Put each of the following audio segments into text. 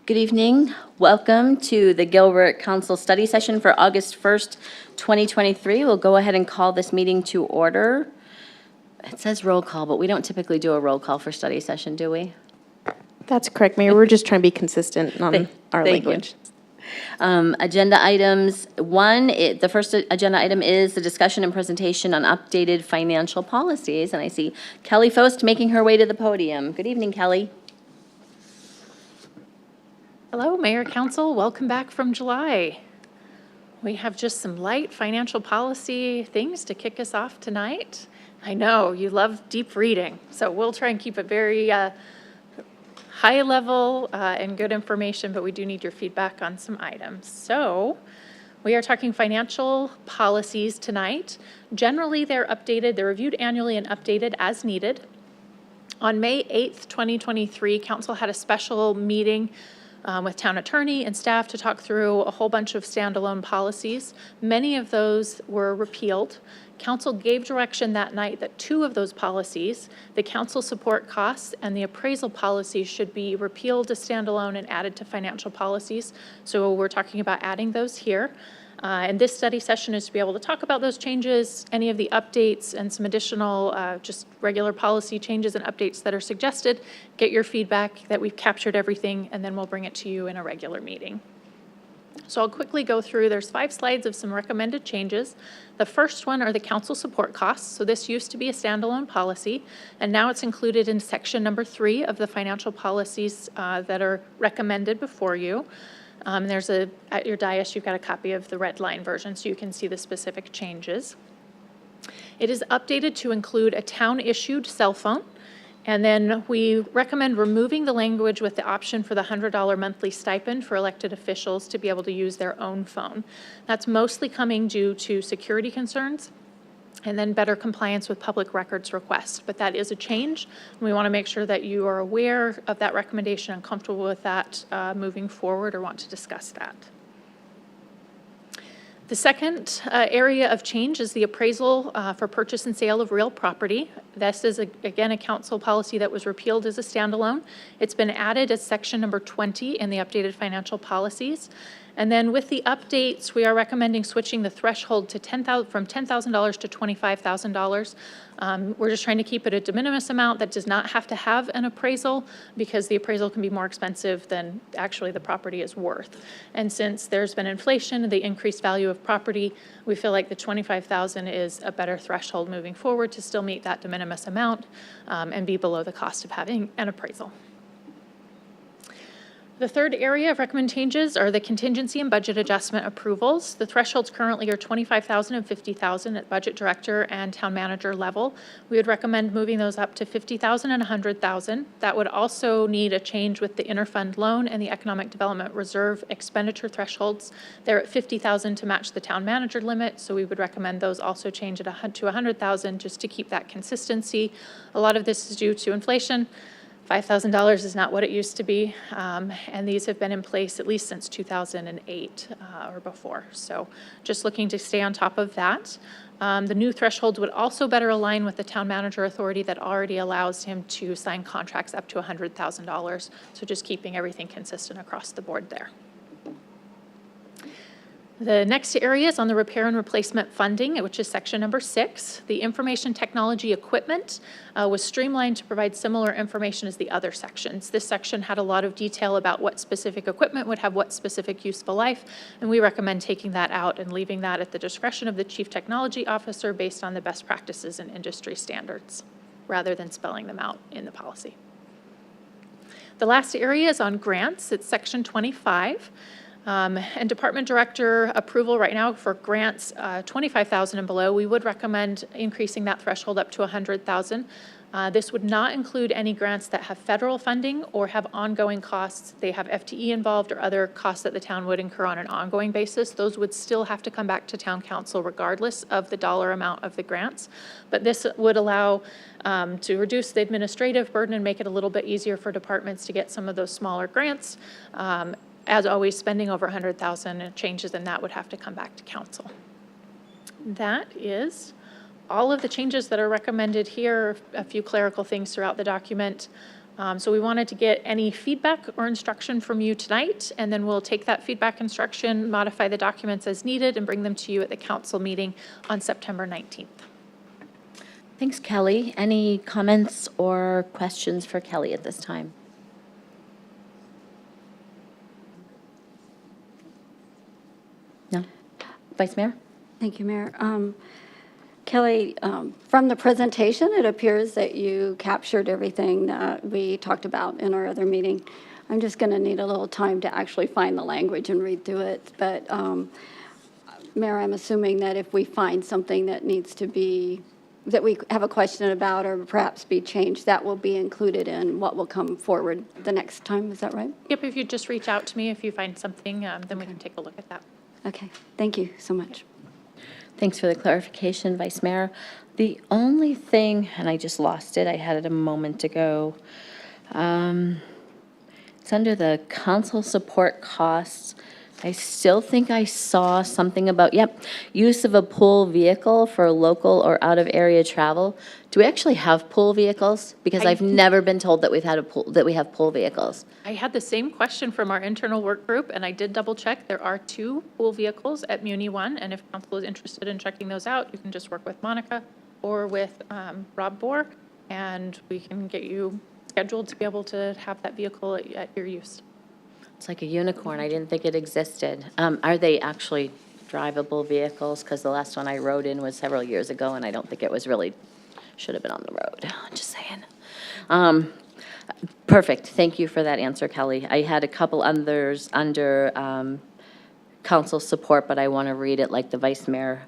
Good evening. Welcome to the Gilbert Council Study Session for August 1st, 2023. We'll go ahead and call this meeting to order. It says roll call, but we don't typically do a roll call for study session, do we? That's correct, Mayor. We're just trying to be consistent on our Thank you. language. Agenda items. The first agenda item is the discussion and presentation on updated financial policies. And I see Kelly Fost making her way to the podium. Good evening, Kelly. Hello, Mayor, Council. Welcome back from July. We have just some light financial policy things to kick us off tonight. I know you love deep reading, so we'll try and keep it very high level and good information, but we do need your feedback on some items. So we are talking financial policies tonight. Generally, they're reviewed annually and updated as needed. On May 8th, 2023, Council had a special meeting with town attorney and staff to talk through a whole bunch of standalone policies. Many of those were repealed. Council gave direction that night that 2 of those policies, the council support costs and the appraisal policy, should be repealed as standalone and added to financial policies. So we're talking about adding those here. And this study session is to be able to talk about those changes, any of the updates, and some additional just regular policy changes and updates that are suggested. Get your feedback that we've captured everything, and then we'll bring it to you in a regular meeting. So I'll quickly go through. There's 5 slides of some recommended changes. The first one are the council support costs. So this used to be a standalone policy, and now it's included in section number 3 of the financial policies that are recommended before you. At your dais, you've got a copy of the red line version, so you can see the specific changes. It is updated to include a town-issued cell phone, and then we recommend removing the language with the option for the $100 monthly stipend for elected officials to be able to use their own phone. That's mostly coming due to security concerns and then better compliance with public records requests. But that is a change. We want to make sure that you are aware of that recommendation and comfortable with that moving forward or want to discuss that. The second area of change is the appraisal for purchase and sale of real property. This is, again, a council policy that was repealed as a standalone. It's been added as section number 20 in the updated financial policies. And then with the updates, we are recommending switching the threshold to from $10,000 to $25,000. We're just trying to keep it a de minimis amount that does not have to have an appraisal, because the appraisal can be more expensive than actually the property is worth. And since there's been inflation, the increased value of property, we feel like the $25,000 is a better threshold moving forward to still meet that de minimis amount and be below the cost of having an appraisal. The third area of recommended changes are the contingency and budget adjustment approvals. The thresholds currently are $25,000 and $50,000 at budget director and town manager level. We would recommend moving those up to $50,000 and $100,000. That would also need a change with the interfund loan and the economic development reserve expenditure thresholds. They're at $50,000 to match the town manager limit, so we would recommend those also change to $100,000 just to keep that consistency. A lot of this is due to inflation. $5,000 is not what it used to be, and these have been in place at least since 2008 or before. So just looking to stay on top of that. The new thresholds would also better align with the town manager authority that already allows him to sign contracts up to $100,000. So just keeping everything consistent across the board there. The next area is on the repair and replacement funding, which is section number 6. The information technology equipment was streamlined to provide similar information as the other sections. This section had a lot of detail about what specific equipment would have what specific useful life, and we recommend taking that out and leaving that at the discretion of the chief technology officer based on the best practices and industry standards, rather than spelling them out in the policy. The last area is on grants. It's section 25. And department director approval right now for grants, $25,000 and below, we would recommend increasing that threshold up to $100,000. This would not include any grants that have federal funding or have ongoing costs. They have FTE involved or other costs that the town would incur on an ongoing basis. Those would still have to come back to town council regardless of the dollar amount of the grants. But this would allow to reduce the administrative burden and make it a little bit easier for departments to get some of those smaller grants. As always, spending over $100,000 and changes in that would have to come back to council. That is all of the changes that are recommended here. A few clerical things throughout the document. So we wanted to get any feedback or instruction from you tonight, and then we'll take that feedback instruction, modify the documents as needed, and bring them to you at the council meeting on September 19th. Thanks, Kelly. Any comments or questions for Kelly at this time? No? Vice Mayor? Thank you, Mayor. Kelly, from the presentation, it appears that you captured everything that we talked about in our other meeting. I'm just going to need a little time to actually find the language and read through it. But, Mayor, I'm assuming that if we find something that needs to be, that we have a question about or perhaps be changed, that will be included in what will come forward the next time. Is that right? Yep, if you just reach out to me if you find something, then we can take a look at that. Okay. Thank you so much. Thanks for the clarification, Vice Mayor. The only thing, and I just lost it, I had it a moment ago. It's under the council support costs. I still think I saw something about, use of a pool vehicle for local or out-of-area travel. Do we actually have pool vehicles? Because I've never been told that we have pool vehicles. I had the same question from our internal work group, and I did double check. There are 2 pool vehicles at Muni One, and if council is interested in checking those out, you can just work with Monica or with Rob Bohr, and we can get you scheduled to be able to have that vehicle at your use. It's like a unicorn. I didn't think it existed. Are they actually drivable vehicles? Because the last one I rode in was several years ago, and I don't think it was really, should have been on the road. Just saying. Perfect. Thank you for that answer, Kelly. I had a couple others under council support, but I want to read it like the Vice Mayor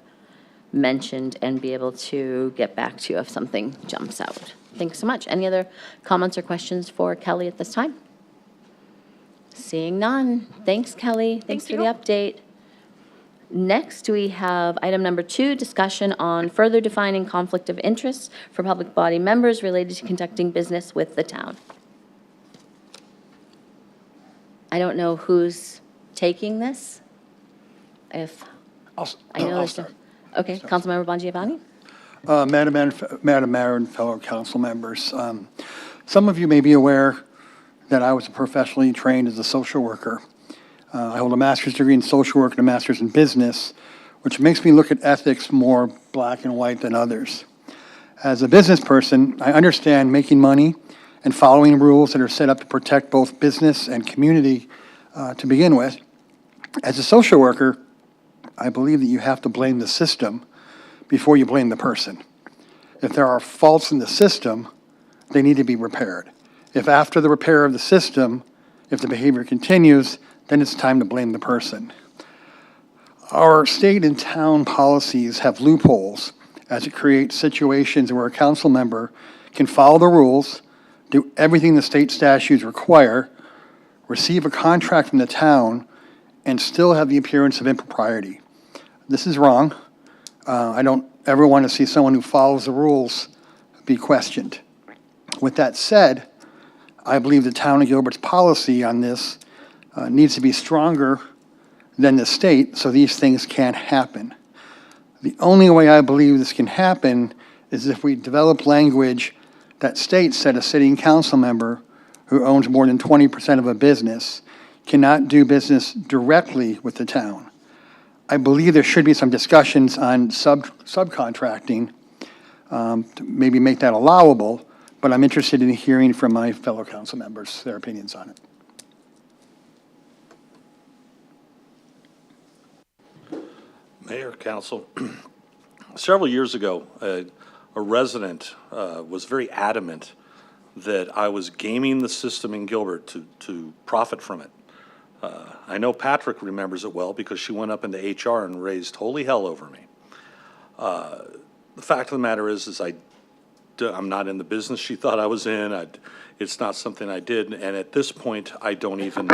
mentioned and be able to get back to you if something jumps out. Thanks so much. Any other comments or questions for Kelly at this time? Seeing none. Thanks, Kelly. Thanks for the update. Next, we have item number 2, discussion on further defining conflict of interest for public body members related to conducting business with the town. I don't know who's taking this. If, I know there's, okay, Councilmember Bongiovanni? Madam Mayor and fellow council members, some of you may be aware that I was professionally trained as a social worker. I hold a master's degree in social work and a master's in business, which makes me look at ethics more black and white than others. As a business person, I understand making money and following rules that are set up to protect both business and community to begin with. As a social worker, I believe that you have to blame the system before you blame the person. If there are faults in the system, they need to be repaired. If after the repair of the system, if the behavior continues, then it's time to blame the person. Our state and town policies have loopholes as it creates situations where a council member can follow the rules, do everything the state statutes require, receive a contract from the town, and still have the appearance of impropriety. This is wrong. I don't ever want to see someone who follows the rules be questioned. With that said, I believe the town of Gilbert's policy on this needs to be stronger than the state so these things can't happen. The only way I believe this can happen is if we develop language that states that a sitting council member who owns more than 20% of a business cannot do business directly with the town. I believe there should be some discussions on subcontracting to maybe make that allowable, but I'm interested in hearing from my fellow council members, their opinions on it. Mayor, council, several years ago, a resident was very adamant that I was gaming the system in Gilbert to profit from it. I know Patrick remembers it well because she went up into HR and raised holy hell over me. The fact of the matter is I'm not in the business she thought I was in. It's not something I did, and at this point, I don't even.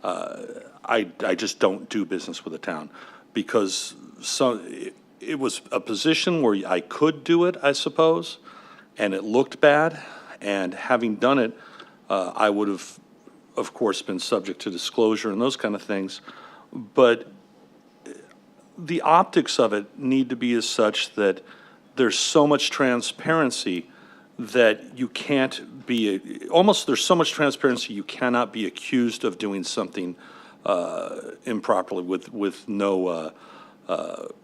I just don't do business with the town because it was a position where I could do it, I suppose, and it looked bad. And having done it, I would have, of course, been subject to disclosure and those kind of things. But the optics of it need to be as such that there's so much transparency that you can't almost, there's so much transparency, you cannot be accused of doing something improperly with no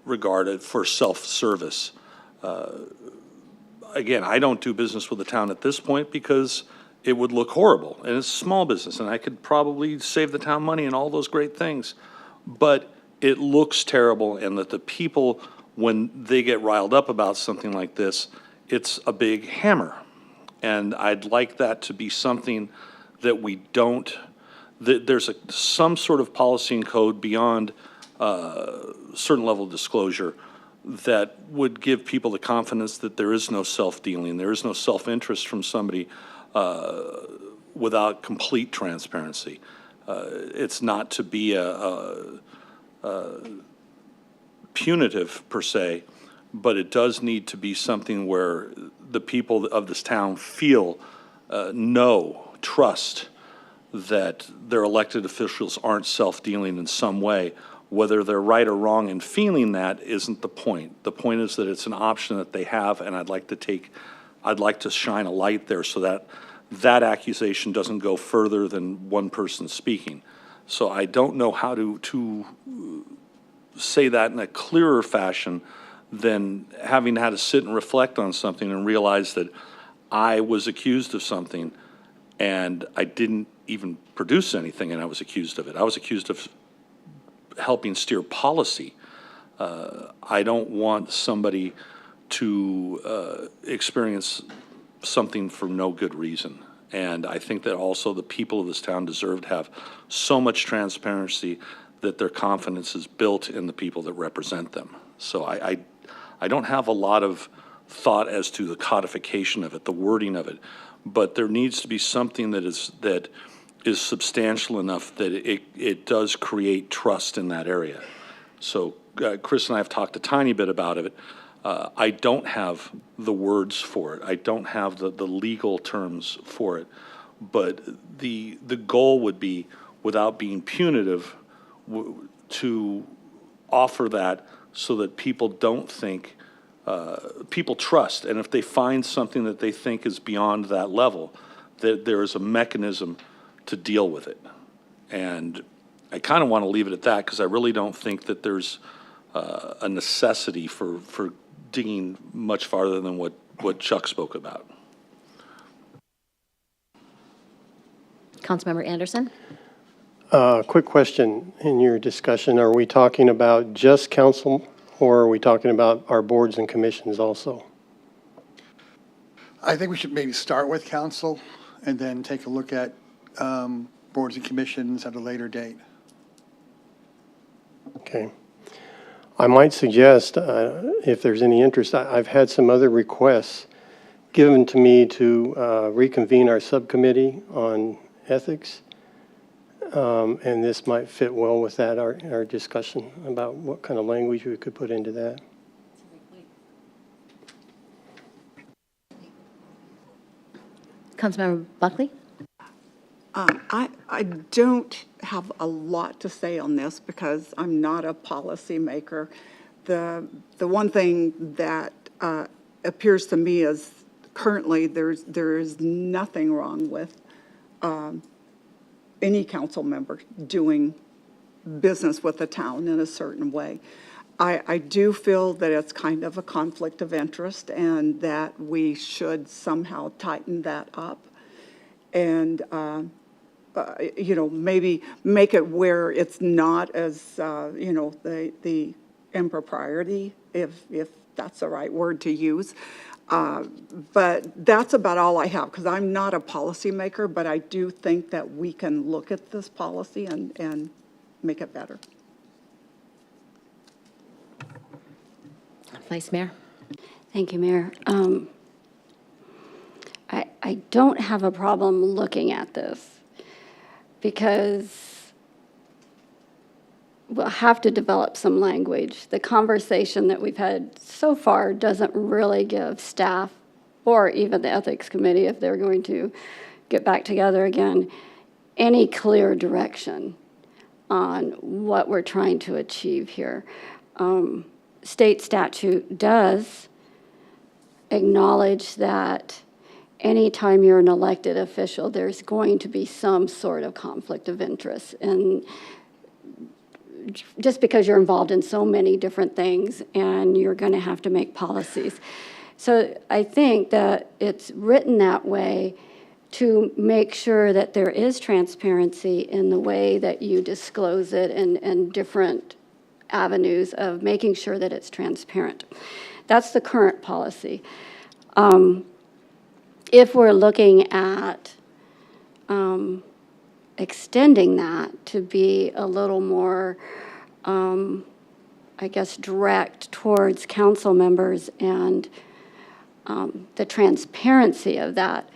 regard for self-service. Again, I don't do business with the town at this point because it would look horrible, and it's a small business, and I could probably save the town money and all those great things. But it looks terrible, and that the people, when they get riled up about something like this, it's a big hammer. And I'd like that to be something that we don't, that there's some sort of policy and code beyond certain level of disclosure that would give people the confidence that there is no self-dealing, there is no self-interest from somebody without complete transparency. It's not to be a punitive per se, but it does need to be something where the people of this town feel, trust that their elected officials aren't self-dealing in some way. Whether they're right or wrong in feeling that isn't the point. The point is that it's an option that they have, and I'd like to shine a light there so that that accusation doesn't go further than one person speaking. So I don't know how to say that in a clearer fashion than having had to sit and reflect on something and realize that I was accused of something and I didn't even produce anything and I was accused of it. I was accused of helping steer policy. I don't want somebody to experience something for no good reason. And I think that also the people of this town deserve to have so much transparency that their confidence is built in the people that represent them. So I don't have a lot of thought as to the codification of it, the wording of it, but there needs to be something that is substantial enough that it does create trust in that area. So Chris and I have talked a tiny bit about it. I don't have the words for it. I don't have the legal terms for it. But the goal would be, without being punitive, to offer that so that people don't think, people trust. And if they find something that they think is beyond that level, that there is a mechanism to deal with it. And I kind of want to leave it at that because I really don't think that there's a necessity for digging much farther than what Chuck spoke about. Councilmember Anderson? Quick question in your discussion. Are we talking about just council or are we talking about our boards and commissions also? I think we should maybe start with council and then take a look at boards and commissions at a later date. Okay. I might suggest, if there's any interest, I've had some other requests given to me to reconvene our subcommittee on ethics. And this might fit well with that, our discussion about what kind of language we could put into that. Councilmember Buckley? I don't have a lot to say on this because I'm not a policymaker. The one thing that appears to me is currently there is nothing wrong with any council member doing business with the town in a certain way. I do feel that it's kind of a conflict of interest and that we should somehow tighten that up and maybe make it where it's not as, the impropriety, if that's the right word to use. But that's about all I have, because I'm not a policymaker, but I do think that we can look at this policy and make it better. Vice Mayor? Thank you, Mayor. I don't have a problem looking at this because we'll have to develop some language. The conversation that we've had so far doesn't really give staff or even the Ethics Committee, if they're going to get back together again, any clear direction on what we're trying to achieve here. State statute does acknowledge that anytime you're an elected official, there's going to be some sort of conflict of interest. And just because you're involved in so many different things and you're going to have to make policies. So I think that it's written that way to make sure that there is transparency in the way that you disclose it and different avenues of making sure that it's transparent. That's the current policy. If we're looking at extending that to be a little more, I guess, direct towards council members and the transparency of that,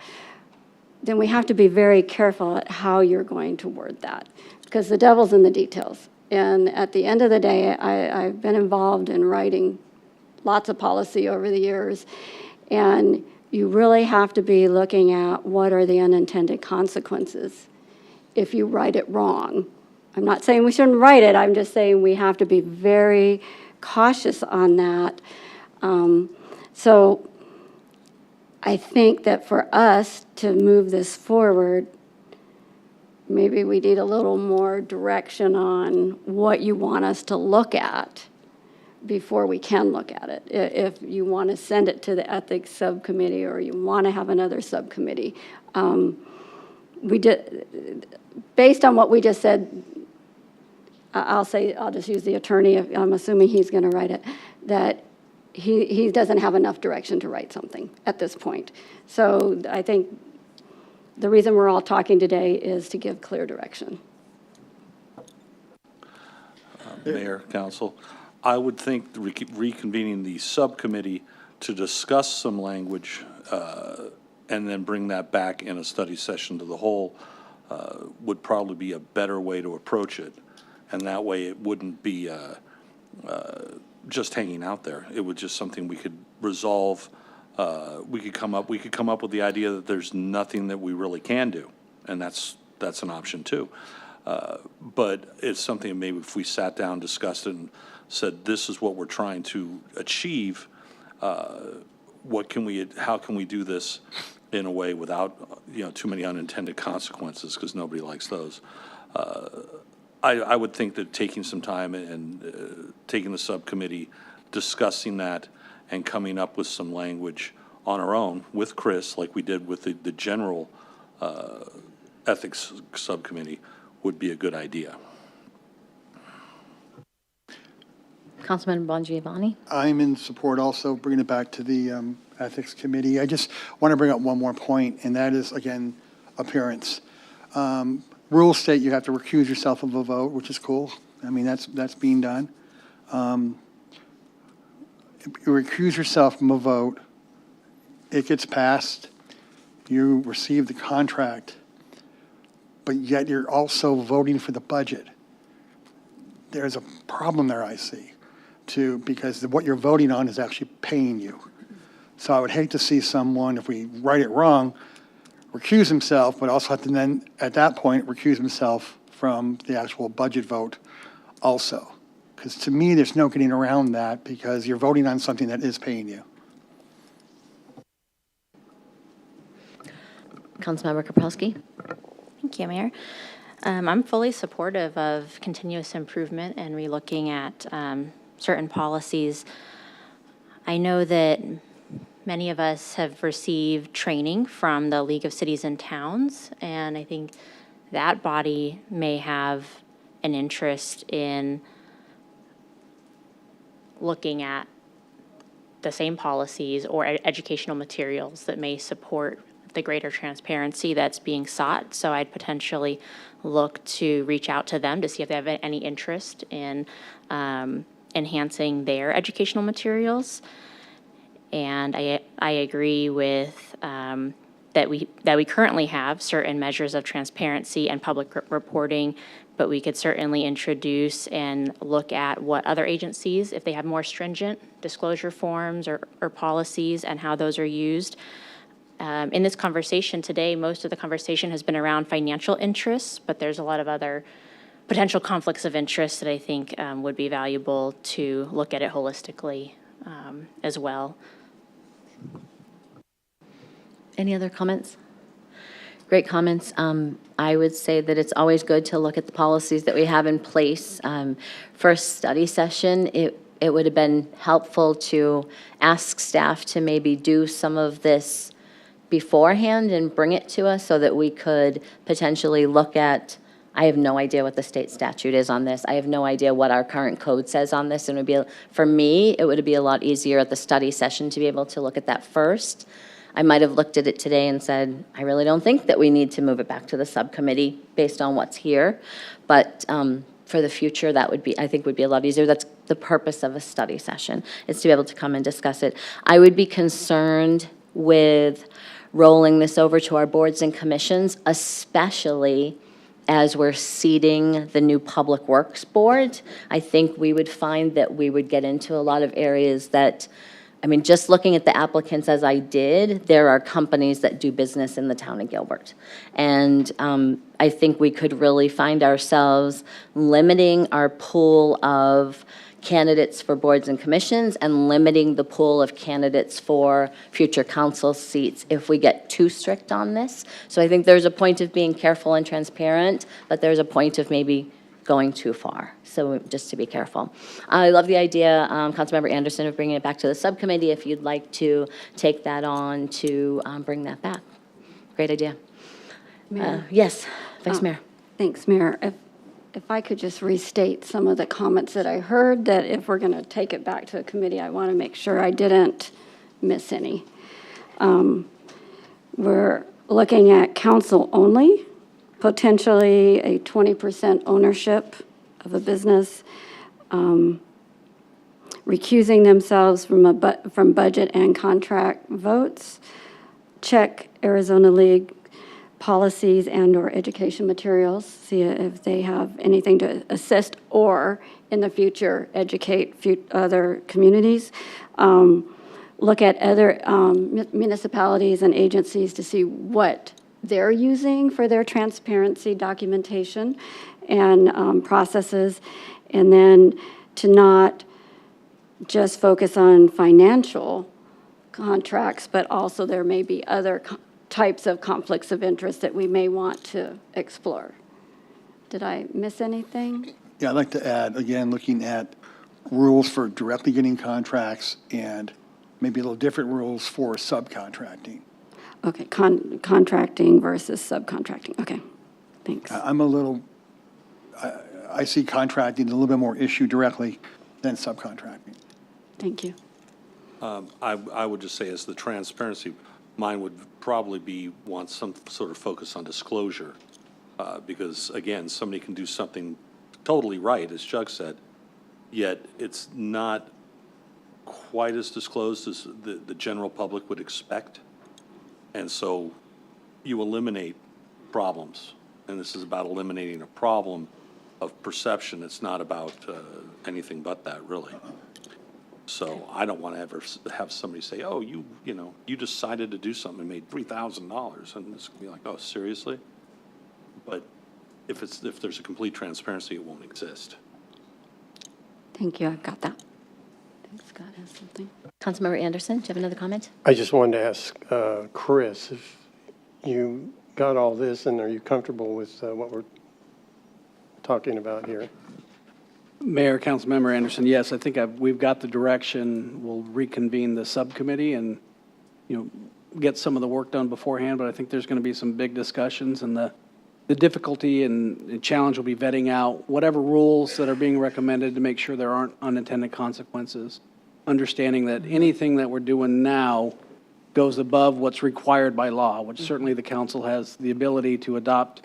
then we have to be very careful at how you're going to word that, because the devil's in the details. And at the end of the day, I've been involved in writing lots of policy over the years, and you really have to be looking at what are the unintended consequences if you write it wrong. I'm not saying we shouldn't write it, I'm just saying we have to be very cautious on that. So I think that for us to move this forward, maybe we need a little more direction on what you want us to look at before we can look at it. If you want to send it to the ethics subcommittee or you want to have another subcommittee. Based on what we just said, I'll just use the attorney, I'm assuming he's going to write it, that he doesn't have enough direction to write something at this point. So I think the reason we're all talking today is to give clear direction. Mayor, council, I would think reconvening the subcommittee to discuss some language and then bring that back in a study session to the whole would probably be a better way to approach it. And that way it wouldn't be just hanging out there. It would just something we could resolve. We could come up with the idea that there's nothing that we really can do, and that's an option too. But it's something maybe if we sat down, discussed it, and said this is what we're trying to achieve. How can we do this in a way without too many unintended consequences, because nobody likes those. I would think that taking some time and taking the subcommittee, discussing that, and coming up with some language on our own with Chris, like we did with the general ethics subcommittee, would be a good idea. Councilman Bongiovanni? I'm in support also, bringing it back to the Ethics Committee. I just want to bring up one more point, and that is, again, appearance. Rules state you have to recuse yourself of a vote, which is cool. I mean, that's being done. You recuse yourself from a vote, it gets passed, you receive the contract, but yet you're also voting for the budget. There's a problem there, I see, too, because what you're voting on is actually paying you. So I would hate to see someone, if we write it wrong, recuse himself, but also have to then, at that point, recuse himself from the actual budget vote also. Because to me, there's no getting around that, because you're voting on something that is paying you. Councilmember Kapowski? Thank you, Mayor. I'm fully supportive of continuous improvement and relooking at certain policies. I know that many of us have received training from the League of Cities and Towns, and I think that body may have an interest in looking at the same policies or educational materials that may support the greater transparency that's being sought. So I'd potentially look to reach out to them to see if they have any interest in enhancing their educational materials. And I agree with that we currently have certain measures of transparency and public reporting, but we could certainly introduce and look at what other agencies, if they have more stringent disclosure forms or policies, and how those are used. In this conversation today, most of the conversation has been around financial interests, but there's a lot of other potential conflicts of interest that I think would be valuable to look at it holistically as well. Any other comments? Great comments. I would say that it's always good to look at the policies that we have in place. For a study session, it would have been helpful to ask staff to maybe do some of this beforehand and bring it to us so that we could potentially look at, I have no idea what the state statute is on this. I have no idea what our current code says on this. And it would be, for me, it would be a lot easier at the study session to be able to look at that first. I might have looked at it today and said, I really don't think that we need to move it back to the subcommittee based on what's here. But for the future, that would be, I think would be a lot easier. That's the purpose of a study session, is to be able to come and discuss it. I would be concerned with rolling this over to our boards and commissions, especially as we're seating the new Public Works Board. I think we would find that we would get into a lot of areas that, I mean, just looking at the applicants as I did, there are companies that do business in the town of Gilbert. And I think we could really find ourselves limiting our pool of candidates for boards and commissions and limiting the pool of candidates for future council seats if we get too strict on this. So I think there's a point of being careful and transparent, but there's a point of maybe going too far. So just to be careful. I love the idea, Councilmember Anderson, of bringing it back to the subcommittee if you'd like to take that on to bring that back. Great idea. Yes, Vice Mayor. Thanks, Mayor. If I could just restate some of the comments that I heard, that if we're going to take it back to a committee, I want to make sure I didn't miss any. We're looking at council only, potentially a 20% ownership of a business, recusing themselves from budget and contract votes, check Arizona League policies and/or education materials, see if they have anything to assist or, in the future, educate other communities. Look at other municipalities and agencies to see what they're using for their transparency documentation and processes, and then to not just focus on financial contracts, but also there may be other types of conflicts of interest that we may want to explore. Did I miss anything? Yeah, I'd like to add, again, looking at rules for directly getting contracts and maybe a little different rules for subcontracting. Okay, contracting versus subcontracting. Okay, thanks. I'm a little, I see contracting as a little bit more issue directly than subcontracting. Thank you. I would just say as the transparency, mine would probably want some sort of focus on disclosure. Because again, somebody can do something totally right, as Chuck said, yet it's not quite as disclosed as the general public would expect. And so you eliminate problems. And this is about eliminating a problem of perception. It's not about anything but that, really. So I don't want to ever have somebody say, oh, you decided to do something and made $3,000. And it's going to be like, oh, seriously? But if there's a complete transparency, it won't exist. Thank you, I've got that. I think Scott has something. Councilmember Anderson, do you have another comment? I just wanted to ask Chris if you got all this and are you comfortable with what we're talking about here? Mayor, Councilmember Anderson, yes, I think we've got the direction. We'll reconvene the subcommittee and, get some of the work done beforehand, but I think there's going to be some big discussions, and the difficulty and challenge will be vetting out whatever rules that are being recommended to make sure there aren't unintended consequences. Understanding that anything that we're doing now goes above what's required by law, which certainly the council has the ability to adopt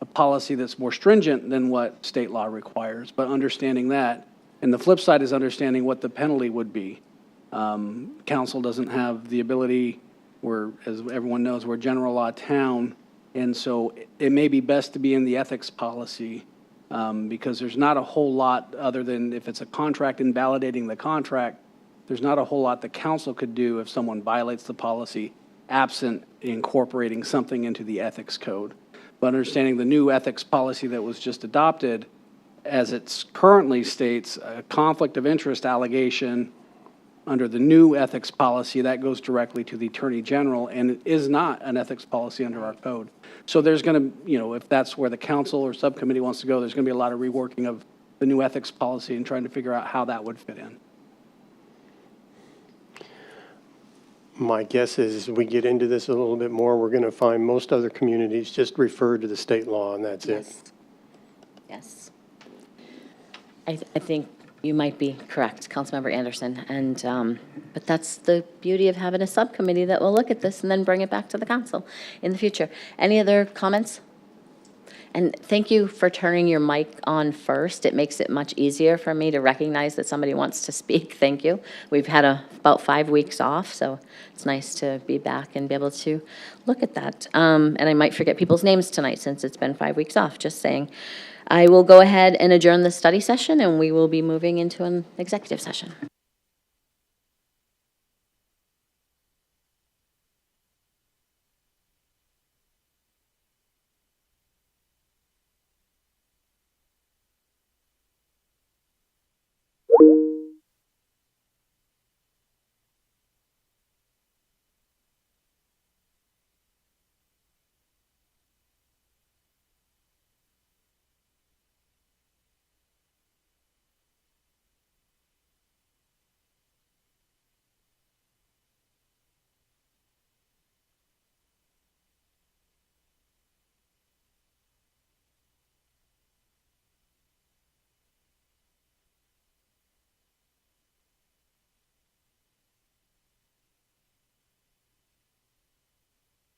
a policy that's more stringent than what state law requires, but understanding that. And the flip side is understanding what the penalty would be. Council doesn't have the ability, as everyone knows, we're a general law town, and so it may be best to be in the ethics policy because there's not a whole lot other than if it's a contract invalidating the contract, there's not a whole lot the council could do if someone violates the policy absent incorporating something into the ethics code. But understanding the new ethics policy that was just adopted, as it currently states, a conflict of interest allegation under the new ethics policy, that goes directly to the Attorney General, and it is not an ethics policy under our code. So there's going to, if that's where the council or subcommittee wants to go, there's going to be a lot of reworking of the new ethics policy and trying to figure out how that would fit in. My guess is as we get into this a little bit more, we're going to find most other communities just refer to the state law and that's it. Yes. I think you might be correct, Councilmember Anderson, and, but that's the beauty of having a subcommittee that will look at this and then bring it back to the council in the future. Any other comments? And thank you for turning your mic on first. It makes it much easier for me to recognize that somebody wants to speak. Thank you. We've had about 5 weeks off, so it's nice to be back and be able to look at that. And I might forget people's names tonight since it's been 5 weeks off, just saying. I will go ahead and adjourn the study session, and we will be moving into an executive session.